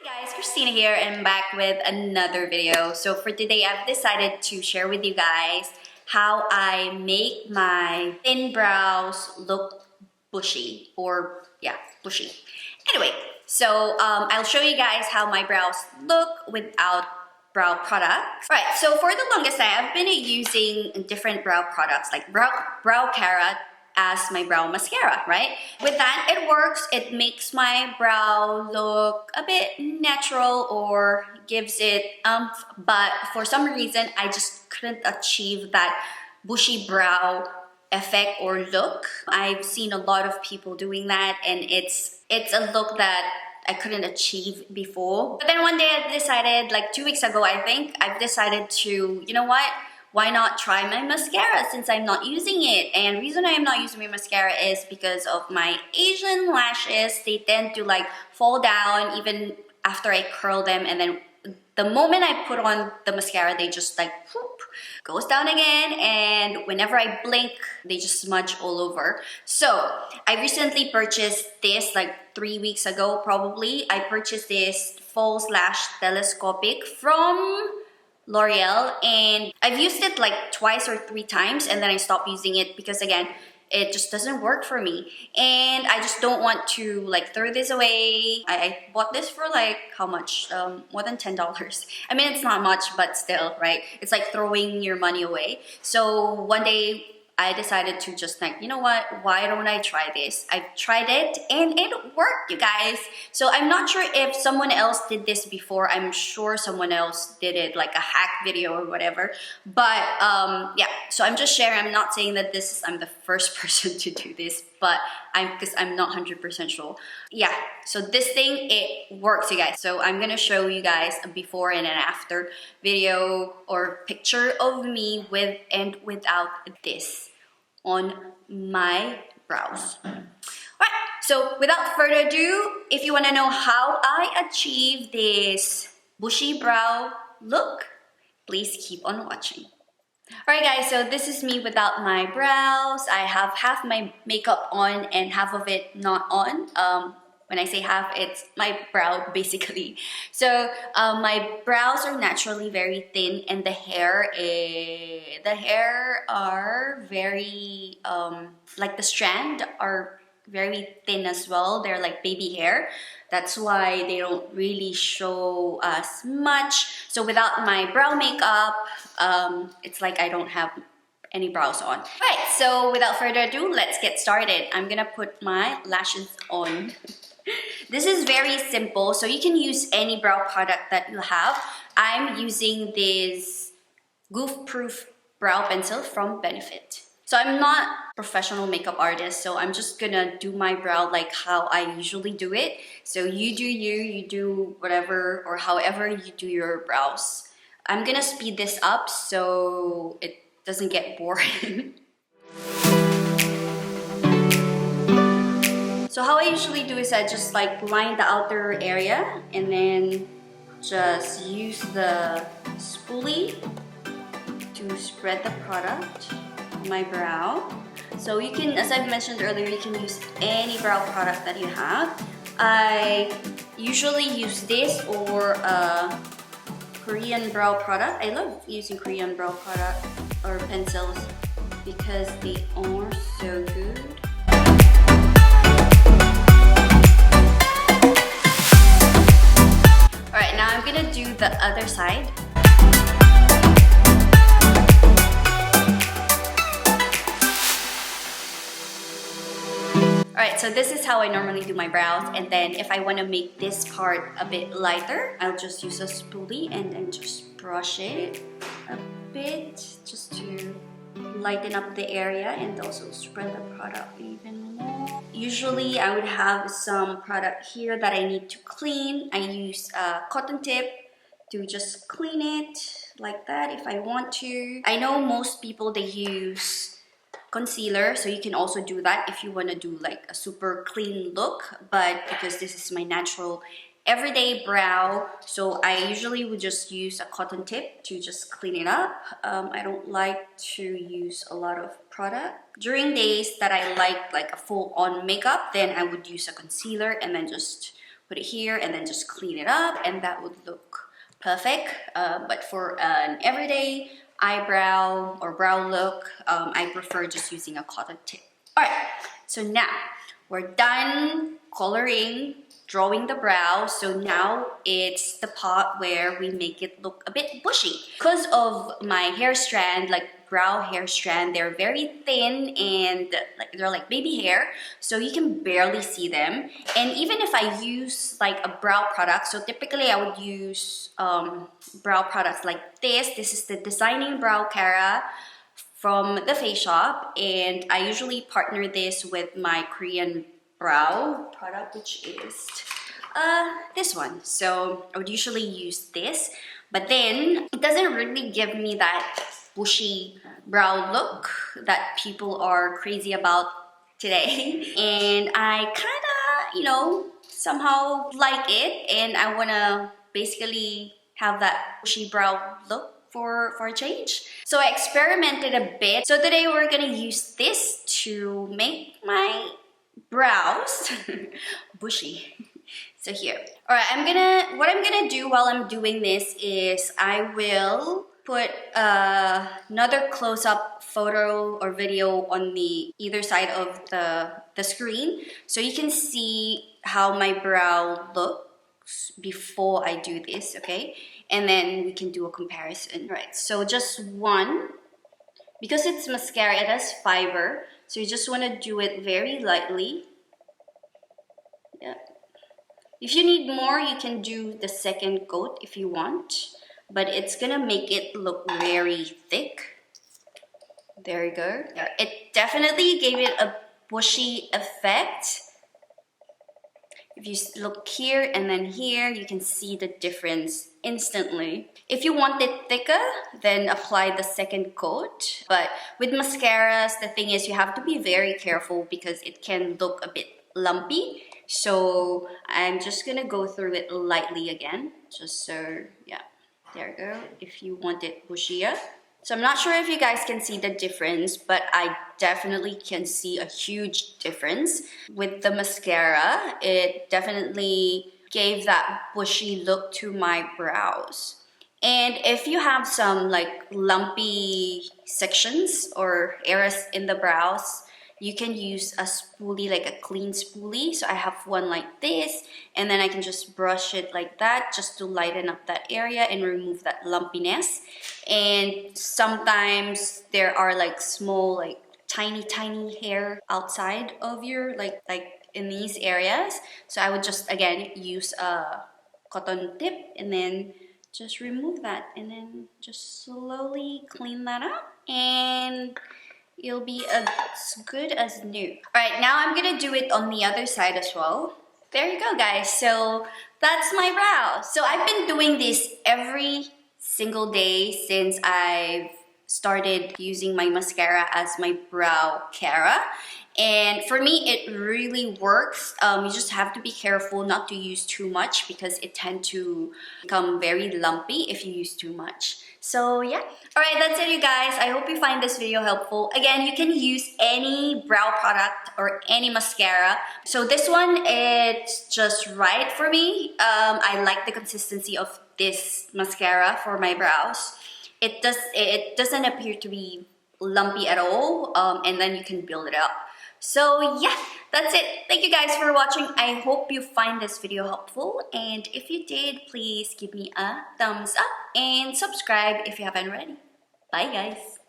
Hi guys, Christina here and I'm back with another video. So for today, I've decided to share with you guys how I make my thin brows look bushy bushy. Anyway, so I'll show you guys how my brows look without brow products. Right, so for the longest time, I've been using different brow products like brow carrot as my brow mascara, right? With that, it works. It makes my brow look a bit natural or gives it but for some reason, I just couldn't achieve that bushy brow effect or look. I've seen a lot of people doing that and it's a look that I couldn't achieve before. But then one day I decided, like 2 weeks ago I think, I've decided to, you know what? Why not try my mascara since I'm not using it? And the reason I am not using my mascara is because of my Asian lashes. They tend to like fall down even after I curl them, and then the moment I put on the mascara, they just like whoop, goes down again, and whenever I blink, they just smudge all over. So I recently purchased this like 3 weeks ago probably. I purchased this false lash telescopic from L'Oreal, and I've used it like twice or 3 times and then I stopped using it because again it just doesn't work for me and I just don't want to like throw this away. I bought this for like how much? More than $10. I mean, it's not much, but still, right? It's like throwing your money away. So one day I decided to just like, you know what, why don't I try this? I've tried it and it worked, you guys. So I'm not sure if someone else did this before. I'm sure someone else did it, like a hack video or whatever. But yeah, so I'm just sharing. I'm not saying that I'm the first person to do this, but because I'm not 100% sure. Yeah, so this thing, it works, you guys. So I'm gonna show you guys a before and an after video or picture of me with and without this on my brows. Alright, so without further ado, if you want to know how I achieve this bushy brow look, please keep on watching. Alright guys, so this is me without my brows. I have half my makeup on and half of it not on. When I say half, it's my brow basically. So my brows are naturally very thin and the hair are very, like the strand are very thin as well. They're like baby hair. That's why they don't really show as much. So without my brow makeup, it's like I don't have any brows on. Right, so without further ado, let's get started. I'm gonna put my lashes on. This is very simple, so you can use any brow product that you have. I'm using this Goof Proof brow pencil from Benefit. So I'm not a professional makeup artist, so I'm just gonna do my brow like how I usually do it. So you do whatever or however you do your brows. I'm gonna speed this up so it doesn't get boring. So how I usually do is I just like line the outer area and then just use the spoolie to spread the product on my brow. So you can, as I've mentioned earlier, you can use any brow product that you have. I usually use this or a Korean brow product. I love using Korean brow product or pencils because they are so good. Alright, now I'm gonna do the other side. Alright, so this is how I normally do my brows, and then if I want to make this part a bit lighter, I'll just use a spoolie and then just brush it a bit just to lighten up the area and also spread the product even more. Usually I would have some product here that I need to clean. I use a cotton tip to just clean it like that if I want to. I know most people, they use concealer, so you can also do that if you want to do like a super clean look, but because this is my natural everyday brow, so I usually would just use a cotton tip to just clean it up. I don't like to use a lot of product. During days that I like a full-on makeup, then I would use a concealer and then just put it here and then just clean it up, and that would look perfect. But for an everyday eyebrow or brow look, I prefer just using a cotton tip. Alright, so now we're done coloring, drawing the brow. So now it's the part where we make it look a bit bushy. Because of my hair strand, like brow hair strand, they're very thin and they're like baby hair, so you can barely see them. And even if I use like a brow product, so typically I would use brow products like this. This is the Designing Brow Mascara from the Face Shop, and I usually partner this with my Korean brow product, which is this one. So I would usually use this, but then it doesn't really give me that bushy brow look that people are crazy about today. And I kind of, you know, somehow like it, and I want to basically have that bushy brow look for a change. So I experimented a bit. So today we're gonna use this to make my brows bushy. So here, all right, what I'm gonna do while I'm doing this is I will put another close-up photo or video on the either side of the screen, so you can see how my brow looks before I do this, okay? And then we can do a comparison. Right, so just one, because it's mascara, it has fiber, so you just want to do it very lightly. Yeah. If you need more, you can do the second coat if you want, but it's gonna make it look very thick. There you go. It definitely gave it a bushy effect. If you look here and then here, you can see the difference instantly. If you want it thicker, then apply the second coat. But with mascaras, the thing is you have to be very careful because it can look a bit lumpy. So I'm just gonna go through it lightly again, just so, yeah, there you go, if you want it bushier. So I'm not sure if you guys can see the difference, but I definitely can see a huge difference. With the mascara, it definitely gave that bushy look to my brows. And if you have some like lumpy sections or areas in the brows, you can use a spoolie, like a clean spoolie. So I have one like this, and then I can just brush it like that just to lighten up that area and remove that lumpiness. And sometimes there are like small, like tiny hair outside of your, like in these areas. So I would just, again, use a cotton tip and then just remove that and then just slowly clean that up, and it'll be as good as new. All right, now I'm gonna do it on the other side as well. There you go, guys. So that's my brow. So I've been doing this every single day since I've started using my mascara as my brow cara. And for me, it really works. You just have to be careful not to use too much because it tends to become very lumpy if you use too much. So yeah. Alright, that's it, you guys. I hope you find this video helpful. Again, you can use any brow product or any mascara. So this one, it's just right for me. I like the consistency of this mascara for my brows. It doesn't appear to be lumpy at all, and then you can build it up. So yeah, that's it. Thank you guys for watching. I hope you find this video helpful, and if you did, please give me a thumbs up and subscribe if you haven't already. Bye guys.